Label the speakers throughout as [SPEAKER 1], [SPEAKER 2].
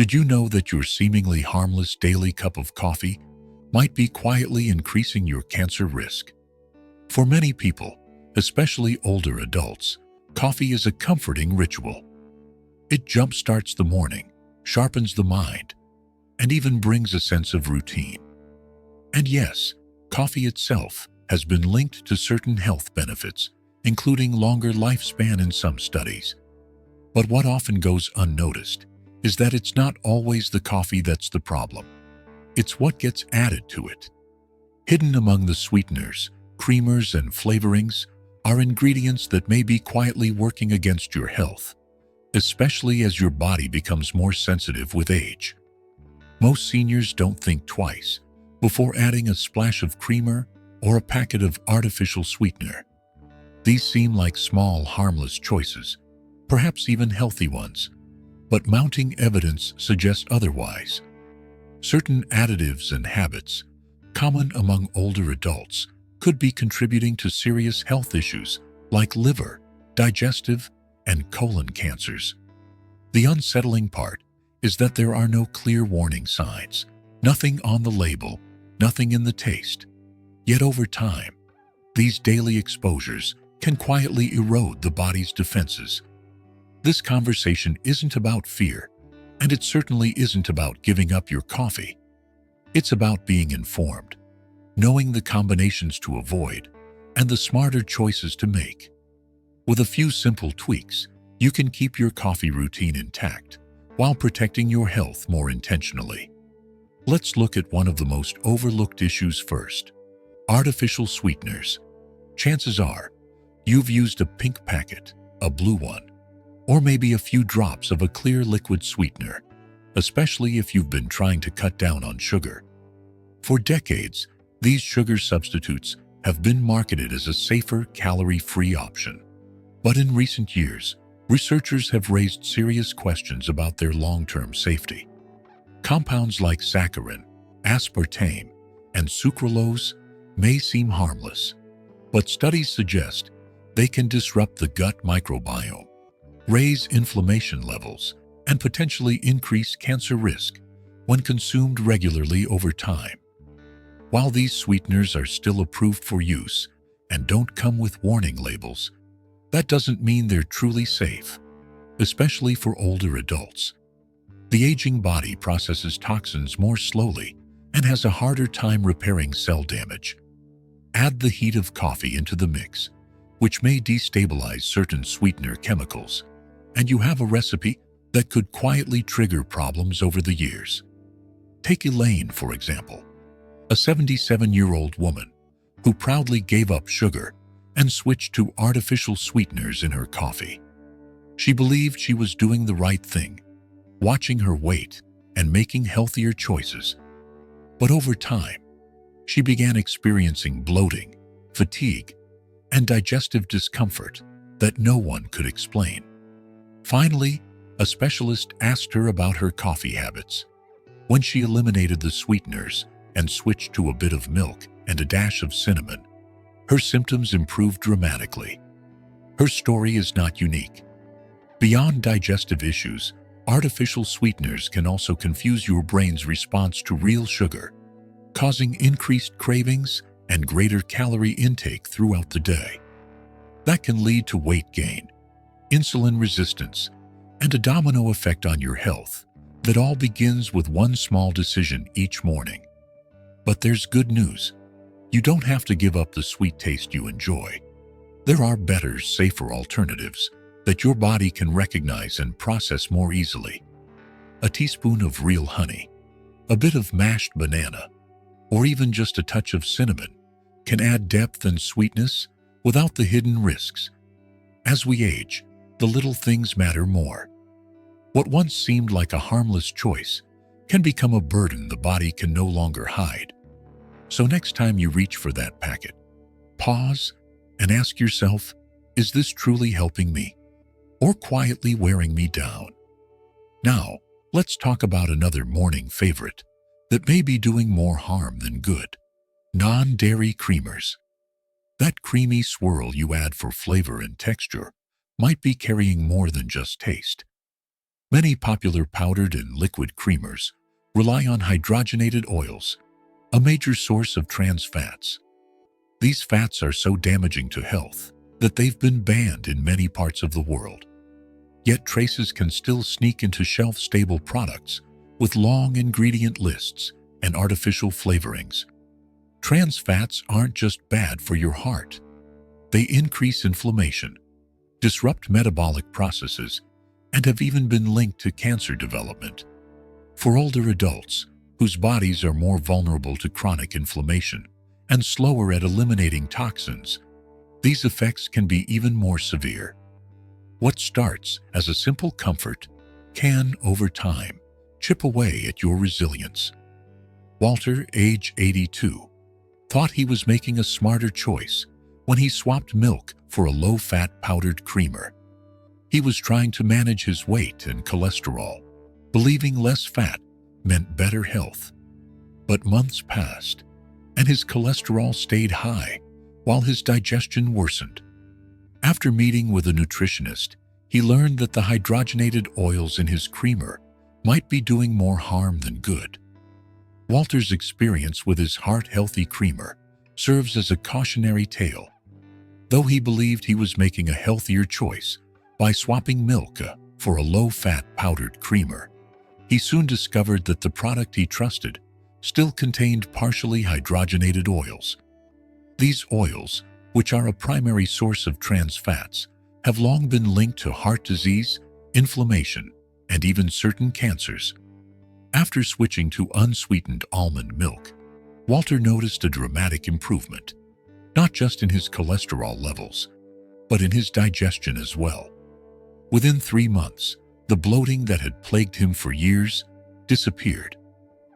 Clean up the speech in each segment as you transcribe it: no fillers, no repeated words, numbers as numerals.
[SPEAKER 1] Did you know that your seemingly harmless daily cup of coffee might be quietly increasing your cancer risk? For many people, especially older adults, coffee is a comforting ritual. It jumpstarts the morning, sharpens the mind, and even brings a sense of routine. And yes, coffee itself has been linked to certain health benefits, including longer lifespan in some studies. But what often goes unnoticed is that it's not always the coffee that's the problem. It's what gets added to it. Hidden among the sweeteners, creamers, and flavorings are ingredients that may be quietly working against your health, especially as your body becomes more sensitive with age. Most seniors don't think twice before adding a splash of creamer or a packet of artificial sweetener. These seem like small, harmless choices, perhaps even healthy ones, but mounting evidence suggests otherwise. Certain additives and habits, common among older adults, could be contributing to serious health issues like liver, digestive, and colon cancers. The unsettling part is that there are no clear warning signs, nothing on the label, nothing in the taste. Yet over time, these daily exposures can quietly erode the body's defenses. This conversation isn't about fear, and it certainly isn't about giving up your coffee. It's about being informed, knowing the combinations to avoid, and the smarter choices to make. With a few simple tweaks, you can keep your coffee routine intact while protecting your health more intentionally. Let's look at one of the most overlooked issues first: artificial sweeteners. Chances are, you've used a pink packet, a blue one, or maybe a few drops of a clear liquid sweetener, especially if you've been trying to cut down on sugar. For decades, these sugar substitutes have been marketed as a safer, calorie-free option. But in recent years, researchers have raised serious questions about their long-term safety. Compounds like saccharin, aspartame, and sucralose may seem harmless, but studies suggest they can disrupt the gut microbiome, raise inflammation levels, and potentially increase cancer risk when consumed regularly over time. While these sweeteners are still approved for use and don't come with warning labels, that doesn't mean they're truly safe, especially for older adults. The aging body processes toxins more slowly and has a harder time repairing cell damage. Add the heat of coffee into the mix, which may destabilize certain sweetener chemicals, and you have a recipe that could quietly trigger problems over the years. Take Elaine, for example, a 77-year-old woman who proudly gave up sugar and switched to artificial sweeteners in her coffee. She believed she was doing the right thing, watching her weight and making healthier choices. But over time, she began experiencing bloating, fatigue, and digestive discomfort that no one could explain. Finally, a specialist asked her about her coffee habits. When she eliminated the sweeteners and switched to a bit of milk and a dash of cinnamon, her symptoms improved dramatically. Her story is not unique. Beyond digestive issues, artificial sweeteners can also confuse your brain's response to real sugar, causing increased cravings and greater calorie intake throughout the day. That can lead to weight gain, insulin resistance, and a domino effect on your health that all begins with one small decision each morning. But there's good news. You don't have to give up the sweet taste you enjoy. There are better, safer alternatives that your body can recognize and process more easily. A teaspoon of real honey, a bit of mashed banana, or even just a touch of cinnamon can add depth and sweetness without the hidden risks. As we age, the little things matter more. What once seemed like a harmless choice can become a burden the body can no longer hide. So next time you reach for that packet, pause and ask yourself, is this truly helping me or quietly wearing me down? Now, let's talk about another morning favorite that may be doing more harm than good: non-dairy creamers. That creamy swirl you add for flavor and texture might be carrying more than just taste. Many popular powdered and liquid creamers rely on hydrogenated oils, a major source of trans fats. These fats are so damaging to health that they've been banned in many parts of the world. Yet traces can still sneak into shelf-stable products with long ingredient lists and artificial flavorings. Trans fats aren't just bad for your heart. They increase inflammation, disrupt metabolic processes, and have even been linked to cancer development. For older adults, whose bodies are more vulnerable to chronic inflammation and slower at eliminating toxins, these effects can be even more severe. What starts as a simple comfort can, over time, chip away at your resilience. Walter, age 82, thought he was making a smarter choice when he swapped milk for a low-fat powdered creamer. He was trying to manage his weight and cholesterol, believing less fat meant better health. But months passed, and his cholesterol stayed high while his digestion worsened. After meeting with a nutritionist, he learned that the hydrogenated oils in his creamer might be doing more harm than good. Walter's experience with his heart-healthy creamer serves as a cautionary tale. Though he believed he was making a healthier choice by swapping milk for a low-fat powdered creamer, he soon discovered that the product he trusted still contained partially hydrogenated oils. These oils, which are a primary source of trans fats, have long been linked to heart disease, inflammation, and even certain cancers. After switching to unsweetened almond milk, Walter noticed a dramatic improvement, not just in his cholesterol levels, but in his digestion as well. Within 3 months, the bloating that had plagued him for years disappeared,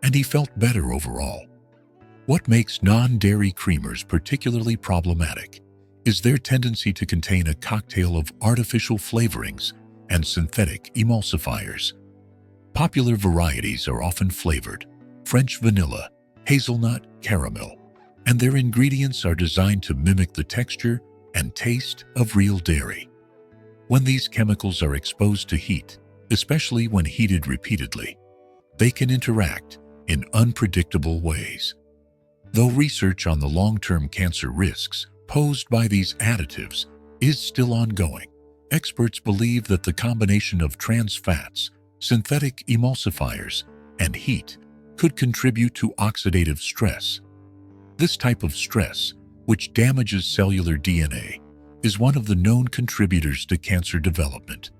[SPEAKER 1] and he felt better overall. What makes non-dairy creamers particularly problematic is their tendency to contain a cocktail of artificial flavorings and synthetic emulsifiers. Popular varieties are often flavored French vanilla, hazelnut, caramel, and their ingredients are designed to mimic the texture and taste of real dairy. When these chemicals are exposed to heat, especially when heated repeatedly, they can interact in unpredictable ways. Though research on the long-term cancer risks posed by these additives is still ongoing, experts believe that the combination of trans fats, synthetic emulsifiers, and heat could contribute to oxidative stress. This type of stress, which damages cellular DNA, is one of the known contributors to cancer development.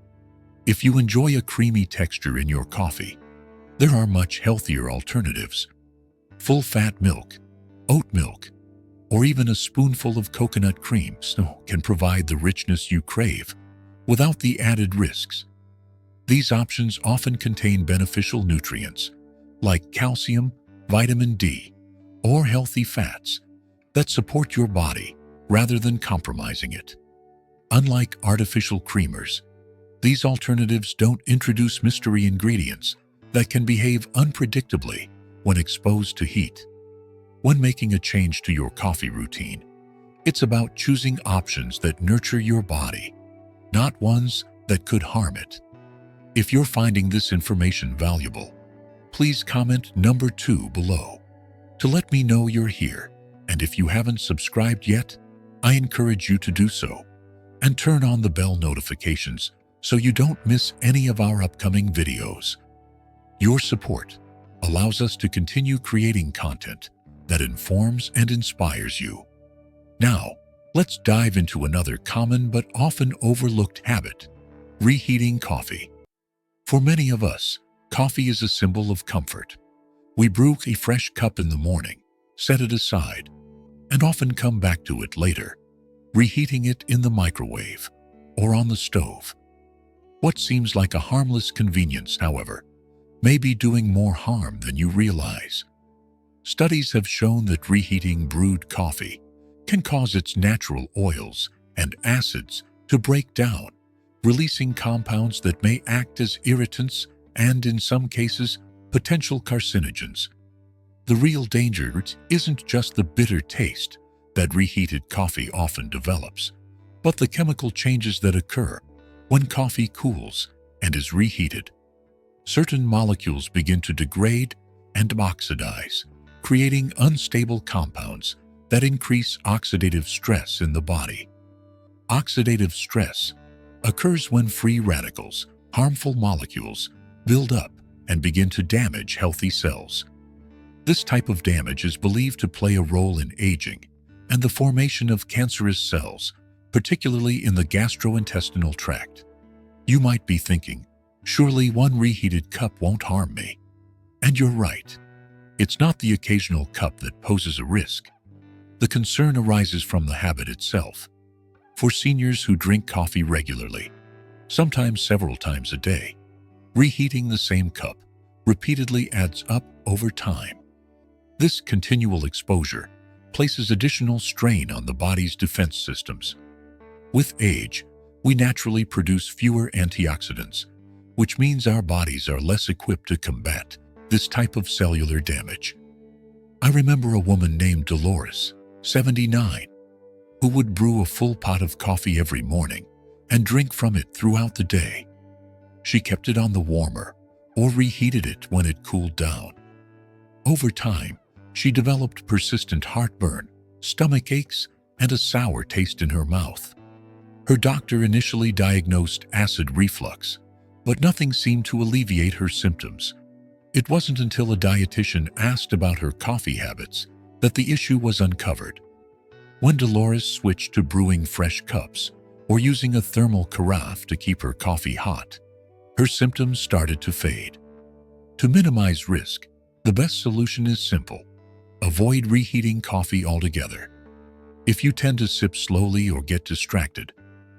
[SPEAKER 1] If you enjoy a creamy texture in your coffee, there are much healthier alternatives. Full-fat milk, oat milk, or even a spoonful of coconut cream can provide the richness you crave without the added risks. These options often contain beneficial nutrients like calcium, vitamin D, or healthy fats that support your body rather than compromising it. Unlike artificial creamers, these alternatives don't introduce mystery ingredients that can behave unpredictably when exposed to heat. When making a change to your coffee routine, it's about choosing options that nurture your body, not ones that could harm it. If you're finding this information valuable, please comment number 2 below to let me know you're here. And if you haven't subscribed yet, I encourage you to do so and turn on the bell notifications so you don't miss any of our upcoming videos. Your support allows us to continue creating content that informs and inspires you. Now, let's dive into another common but often overlooked habit: reheating coffee. For many of us, coffee is a symbol of comfort. We brew a fresh cup in the morning, set it aside, and often come back to it later, reheating it in the microwave or on the stove. What seems like a harmless convenience, however, may be doing more harm than you realize. Studies have shown that reheating brewed coffee can cause its natural oils and acids to break down, releasing compounds that may act as irritants and, in some cases, potential carcinogens. The real danger isn't just the bitter taste that reheated coffee often develops, but the chemical changes that occur when coffee cools and is reheated certain molecules begin to degrade and oxidize, creating unstable compounds that increase oxidative stress in the body. Oxidative stress occurs when free radicals, harmful molecules, build up and begin to damage healthy cells. This type of damage is believed to play a role in aging and the formation of cancerous cells, particularly in the gastrointestinal tract. You might be thinking, surely one reheated cup won't harm me. And you're right. It's not the occasional cup that poses a risk. The concern arises from the habit itself. For seniors who drink coffee regularly, sometimes several times a day, reheating the same cup repeatedly adds up over time. This continual exposure places additional strain on the body's defense systems. With age, we naturally produce fewer antioxidants, which means our bodies are less equipped to combat this type of cellular damage. I remember a woman named Dolores, 79, who would brew a full pot of coffee every morning and drink from it throughout the day. She kept it on the warmer or reheated it when it cooled down. Over time, she developed persistent heartburn, stomach aches, and a sour taste in her mouth. Her doctor initially diagnosed acid reflux, but nothing seemed to alleviate her symptoms. It wasn't until a dietitian asked about her coffee habits that the issue was uncovered. When Dolores switched to brewing fresh cups or using a thermal carafe to keep her coffee hot, her symptoms started to fade. To minimize risk, the best solution is simple. Avoid reheating coffee altogether. If you tend to sip slowly or get distracted,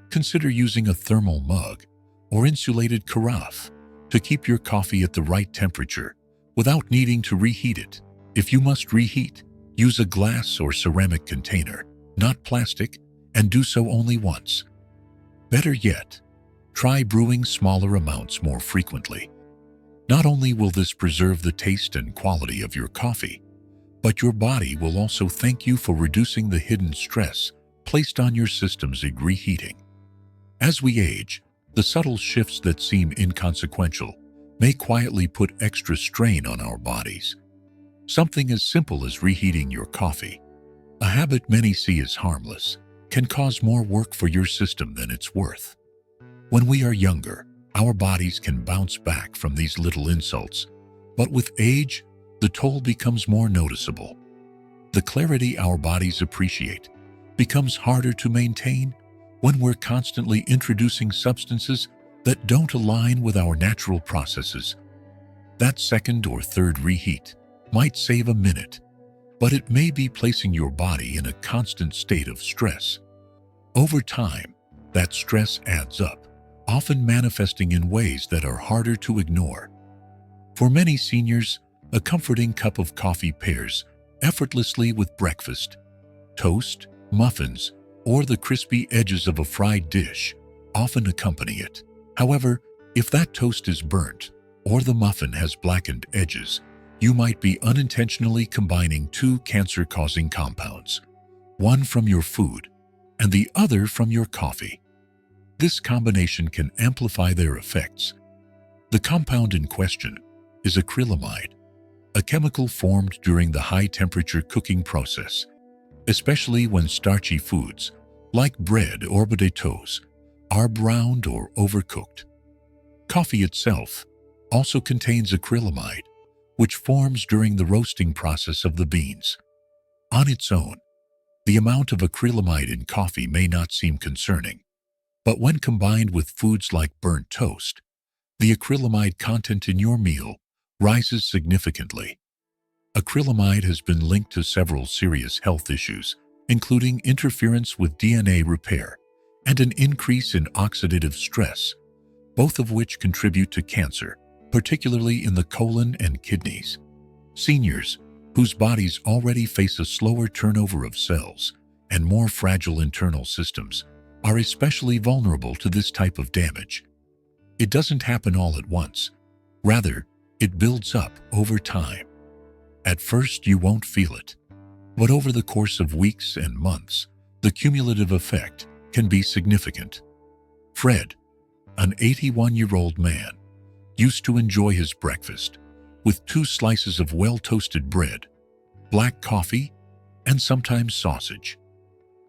[SPEAKER 1] consider using a thermal mug or insulated carafe to keep your coffee at the right temperature without needing to reheat it. If you must reheat, use a glass or ceramic container, not plastic, and do so only once. Better yet, try brewing smaller amounts more frequently. Not only will this preserve the taste and quality of your coffee, but your body will also thank you for reducing the hidden stress placed on your system's reheating. As we age, the subtle shifts that seem inconsequential may quietly put extra strain on our bodies. Something as simple as reheating your coffee, a habit many see as harmless, can cause more work for your system than it's worth. When we are younger, our bodies can bounce back from these little insults, but with age, the toll becomes more noticeable. The clarity our bodies appreciate becomes harder to maintain when we're constantly introducing substances that don't align with our natural processes. That second or third reheat might save a minute, but it may be placing your body in a constant state of stress. Over time, that stress adds up, often manifesting in ways that are harder to ignore. For many seniors, a comforting cup of coffee pairs effortlessly with breakfast, toast, muffins, or the crispy edges of a fried dish often accompany it. However, if that toast is burnt or the muffin has blackened edges, you might be unintentionally combining two cancer-causing compounds, one from your food and the other from your coffee. This combination can amplify their effects. The compound in question is acrylamide, a chemical formed during the high-temperature cooking process, especially when starchy foods, like bread or potatoes, are browned or overcooked. Coffee itself also contains acrylamide, which forms during the roasting process of the beans. On its own, the amount of acrylamide in coffee may not seem concerning, but when combined with foods like burnt toast, the acrylamide content in your meal rises significantly. Acrylamide has been linked to several serious health issues, including interference with DNA repair and an increase in oxidative stress, both of which contribute to cancer, particularly in the colon and kidneys. Seniors, whose bodies already face a slower turnover of cells and more fragile internal systems, are especially vulnerable to this type of damage. It doesn't happen all at once. Rather, it builds up over time. At first, you won't feel it, but over the course of weeks and months, the cumulative effect can be significant. Fred, an 81-year-old man, used to enjoy his breakfast with 2 slices of well-toasted bread, black coffee, and sometimes sausage.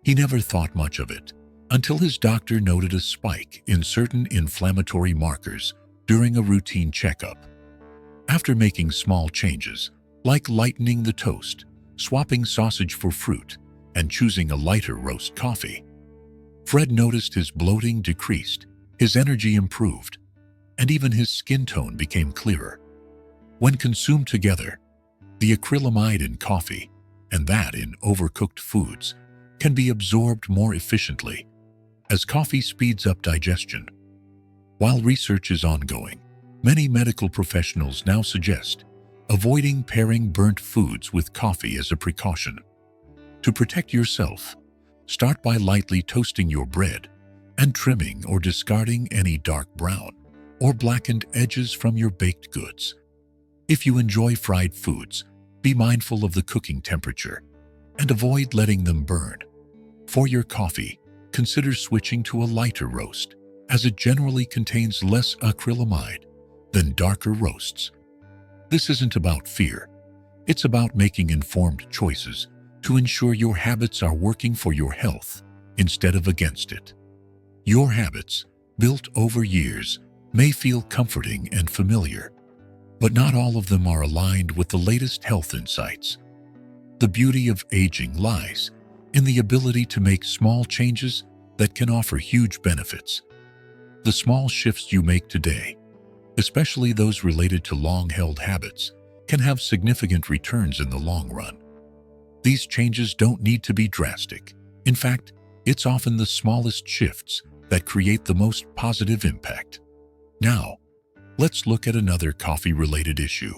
[SPEAKER 1] He never thought much of it until his doctor noted a spike in certain inflammatory markers during a routine checkup. After making small changes, like lightening the toast, swapping sausage for fruit, and choosing a lighter roast coffee, Fred noticed his bloating decreased, his energy improved, and even his skin tone became clearer. When consumed together, the acrylamide in coffee and that in overcooked foods can be absorbed more efficiently as coffee speeds up digestion. While research is ongoing, many medical professionals now suggest avoiding pairing burnt foods with coffee as a precaution. To protect yourself, start by lightly toasting your bread and trimming or discarding any dark brown or blackened edges from your baked goods. If you enjoy fried foods, be mindful of the cooking temperature and avoid letting them burn. For your coffee, consider switching to a lighter roast, as it generally contains less acrylamide than darker roasts. This isn't about fear. It's about making informed choices to ensure your habits are working for your health instead of against it. Your habits, built over years, may feel comforting and familiar, but not all of them are aligned with the latest health insights. The beauty of aging lies in the ability to make small changes that can offer huge benefits. The small shifts you make today, especially those related to long-held habits, can have significant returns in the long run. These changes don't need to be drastic. In fact, it's often the smallest shifts that create the most positive impact. Now, let's look at another coffee-related issue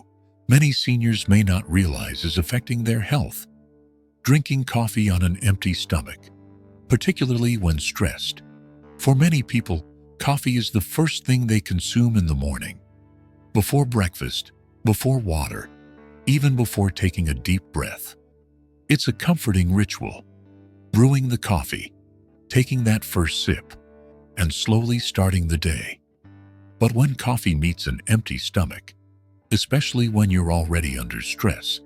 [SPEAKER 1] many seniors may not realize is affecting their health: drinking coffee on an empty stomach, particularly when stressed. For many people, coffee is the first thing they consume in the morning. Before breakfast, before water, even before taking a deep breath. It's a comforting ritual. Brewing the coffee, taking that first sip, and slowly starting the day. But when coffee meets an empty stomach, especially when you're already under stress,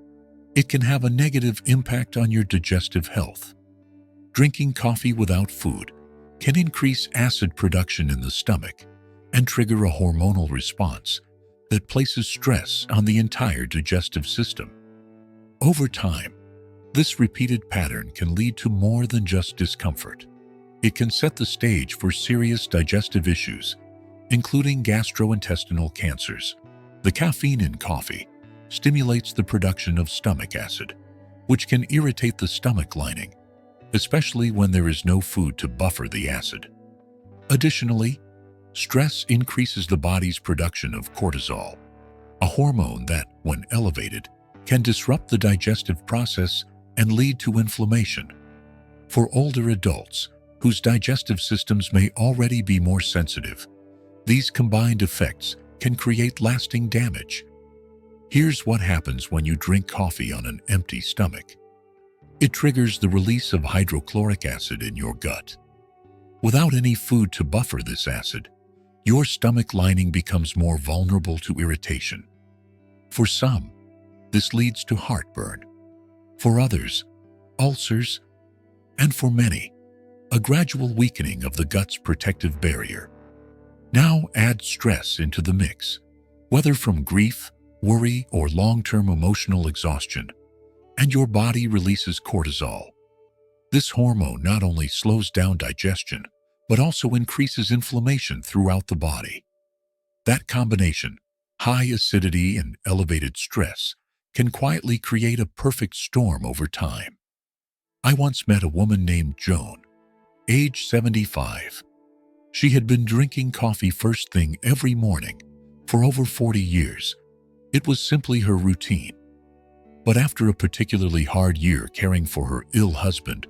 [SPEAKER 1] it can have a negative impact on your digestive health. Drinking coffee without food can increase acid production in the stomach and trigger a hormonal response that places stress on the entire digestive system. Over time, this repeated pattern can lead to more than just discomfort. It can set the stage for serious digestive issues, including gastrointestinal cancers. The caffeine in coffee stimulates the production of stomach acid, which can irritate the stomach lining, especially when there is no food to buffer the acid. Additionally, stress increases the body's production of cortisol, a hormone that, when elevated, can disrupt the digestive process and lead to inflammation. For older adults, whose digestive systems may already be more sensitive, these combined effects can create lasting damage. Here's what happens when you drink coffee on an empty stomach. It triggers the release of hydrochloric acid in your gut. Without any food to buffer this acid, your stomach lining becomes more vulnerable to irritation. For some, this leads to heartburn. For others, ulcers, and for many, a gradual weakening of the gut's protective barrier. Now add stress into the mix, whether from grief, worry, or long-term emotional exhaustion, and your body releases cortisol. This hormone not only slows down digestion, but also increases inflammation throughout the body. That combination, high acidity and elevated stress, can quietly create a perfect storm over time. I once met a woman named Joan, age 75. She had been drinking coffee first thing every morning for over 40 years. It was simply her routine. But after a particularly hard year caring for her ill husband,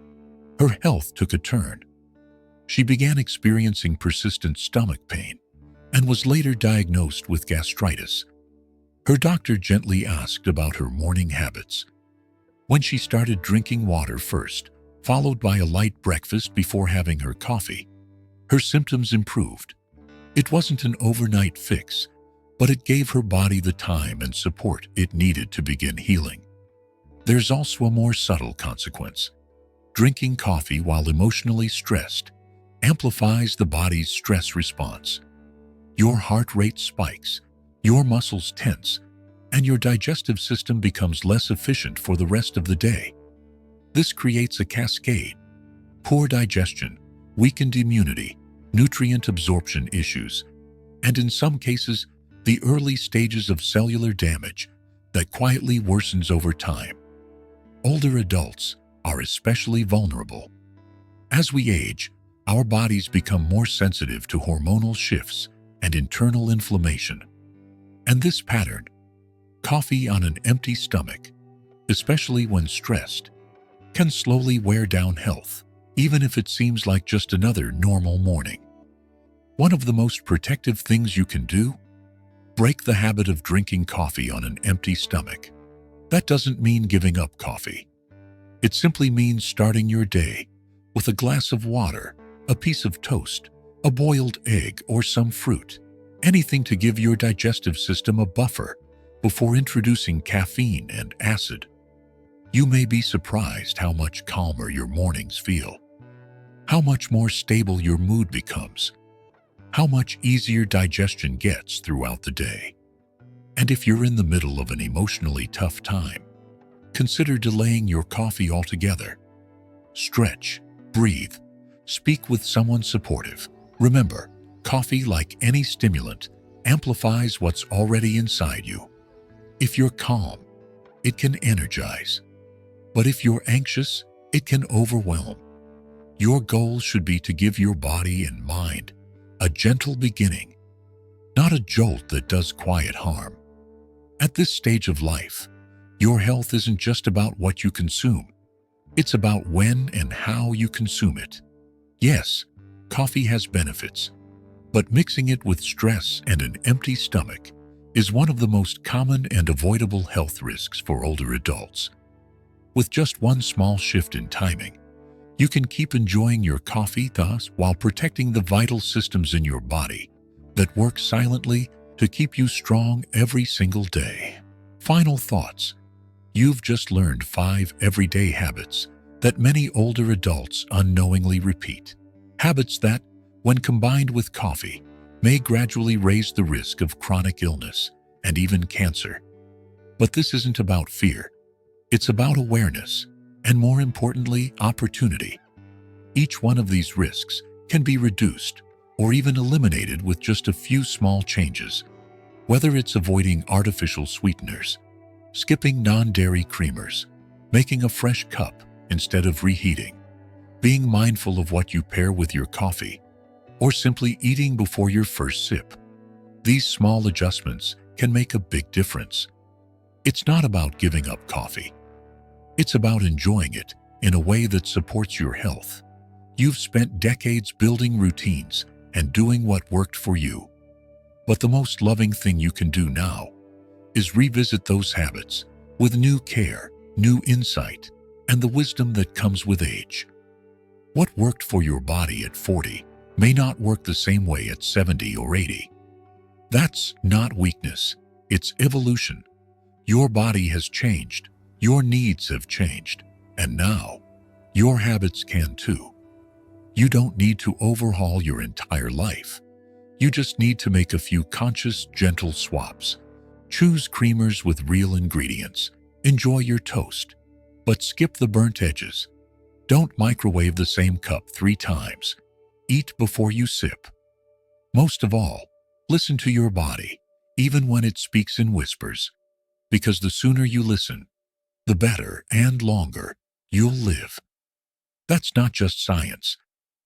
[SPEAKER 1] her health took a turn. She began experiencing persistent stomach pain and was later diagnosed with gastritis. Her doctor gently asked about her morning habits. When she started drinking water first, followed by a light breakfast before having her coffee, her symptoms improved. It wasn't an overnight fix, but it gave her body the time and support it needed to begin healing. There's also a more subtle consequence. Drinking coffee while emotionally stressed amplifies the body's stress response. Your heart rate spikes, your muscles tense, and your digestive system becomes less efficient for the rest of the day. This creates a cascade: poor digestion, weakened immunity, nutrient absorption issues, and in some cases, the early stages of cellular damage that quietly worsens over time. Older adults are especially vulnerable. As we age, our bodies become more sensitive to hormonal shifts and internal inflammation. And this pattern, coffee on an empty stomach, especially when stressed, can slowly wear down health, even if it seems like just another normal morning. One of the most protective things you can do? Break the habit of drinking coffee on an empty stomach. That doesn't mean giving up coffee. It simply means starting your day with a glass of water, a piece of toast, a boiled egg, or some fruit. Anything to give your digestive system a buffer before introducing caffeine and acid. You may be surprised how much calmer your mornings feel, how much more stable your mood becomes, how much easier digestion gets throughout the day. And if you're in the middle of an emotionally tough time, consider delaying your coffee altogether. Stretch, breathe, speak with someone supportive. Remember, coffee, like any stimulant, amplifies what's already inside you. If you're calm, it can energize. But if you're anxious, it can overwhelm. Your goal should be to give your body and mind a gentle beginning, not a jolt that does quiet harm. At this stage of life, your health isn't just about what you consume. It's about when and how you consume it. Yes, coffee has benefits, but mixing it with stress and an empty stomach is one of the most common and avoidable health risks for older adults. With just one small shift in timing, you can keep enjoying your coffee thus while protecting the vital systems in your body that work silently to keep you strong every single day. Final thoughts. You've just learned 5 everyday habits that many older adults unknowingly repeat. Habits that, when combined with coffee, may gradually raise the risk of chronic illness and even cancer. But this isn't about fear. It's about awareness, and more importantly, opportunity. Each one of these risks can be reduced or even eliminated with just a few small changes. Whether it's avoiding artificial sweeteners, skipping non-dairy creamers, making a fresh cup instead of reheating, being mindful of what you pair with your coffee, or simply eating before your first sip. These small adjustments can make a big difference. It's not about giving up coffee. It's about enjoying it in a way that supports your health. You've spent decades building routines and doing what worked for you. But the most loving thing you can do now is revisit those habits with new care, new insight, and the wisdom that comes with age. What worked for your body at 40 may not work the same way at 70 or 80. That's not weakness, it's evolution. Your body has changed, your needs have changed, and now your habits can too. You don't need to overhaul your entire life. You just need to make a few conscious, gentle swaps. Choose creamers with real ingredients. Enjoy your toast, but skip the burnt edges. Don't microwave the same cup 3 times. Eat before you sip. Most of all, listen to your body, even when it speaks in whispers. Because the sooner you listen, the better and longer you'll live. That's not just science.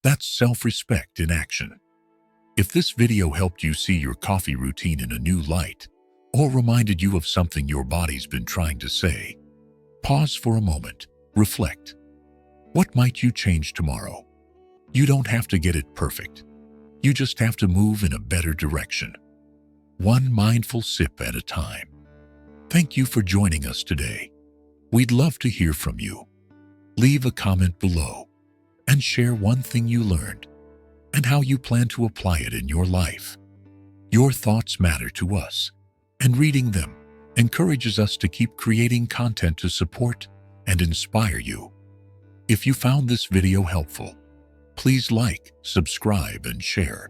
[SPEAKER 1] That's self-respect in action. If this video helped you see your coffee routine in a new light, or reminded you of something your body's been trying to say, pause for a moment, reflect. What might you change tomorrow? You don't have to get it perfect. You just have to move in a better direction. One mindful sip at a time. Thank you for joining us today. We'd love to hear from you. Leave a comment below and share one thing you learned and how you plan to apply it in your life. Your thoughts matter to us, and reading them encourages us to keep creating content to support and inspire you. If you found this video helpful, please like, subscribe, and share.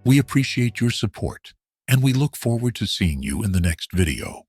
[SPEAKER 1] We appreciate your support, and we look forward to seeing you in the next video.